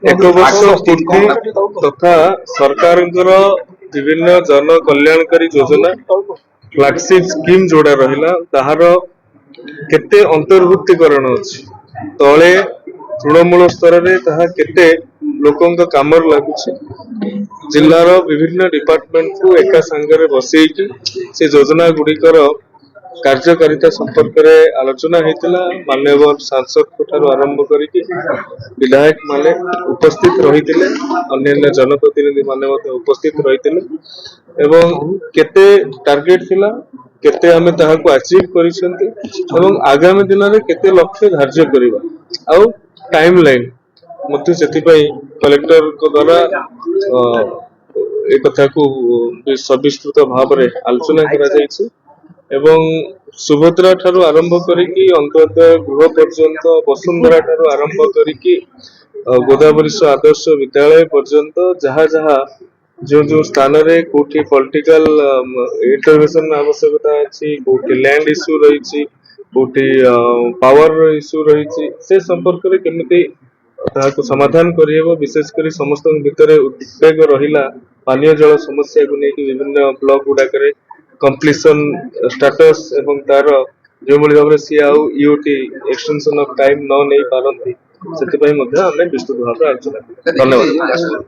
एक वर्ष पूर्ति तथा सरकार विभिन्न जन कल्याणकारी योजना फ्लैगशिप स्कीम जोड़ा रहा ताहार केते अंतर्भुक्तिकरण अच्छी तले तृणमूल स्तर में ताहा केते लोकों काम लगुच जिलार विभिन्न डिपार्टमेंट को एका संगे बसई से योजना गुड़िकर कार्यकारिता संपर्क में आलोचना होता माननीय सांसद आरंभ कर विधायक माने उपस्थित रही अन्य जनप्रतिनिधि माने उपस्थित रही केते टार्गेट थिला केते हमें ताहाको अचीव करिसेंती एवं आगामी दिन में केते लक्ष्य धार्य करिबा आउ टाइम लाइन मते सेति पई कलेक्टर को द्वारा ए कथा को सविस्तृत भाव में आलोचना करा जायछि एवं सुभद्रा ठारू आरंभ करिकी अंत्योदय गृह पर्यंत वसुंधरा ठारू आरंभ करिकी गोदावरी आदर्श विद्यालय पर्यंत जहाँ जहाँ जो जो स्थान रे कोठी पॉलिटिकल इंटरवेंशन आवश्यकता अछि कोठी लैंड इश्यू रही कोठी पावर इश्यू रही से संपर्क रे केमिति ताको समाधान करियबो विशेषकर समस्त भितर उद्वेग रहिला पानीय जल समस्या को लेकिन विभिन्न ब्लॉक गुडा करे कंप्लीशन स्टेटस एवं तार जो भाव में सी आउ ईओटी एक्सटेंशन ऑफ टाइम न नहीं पारंती से विस्तृत भाव आलोचना धन्यवाद।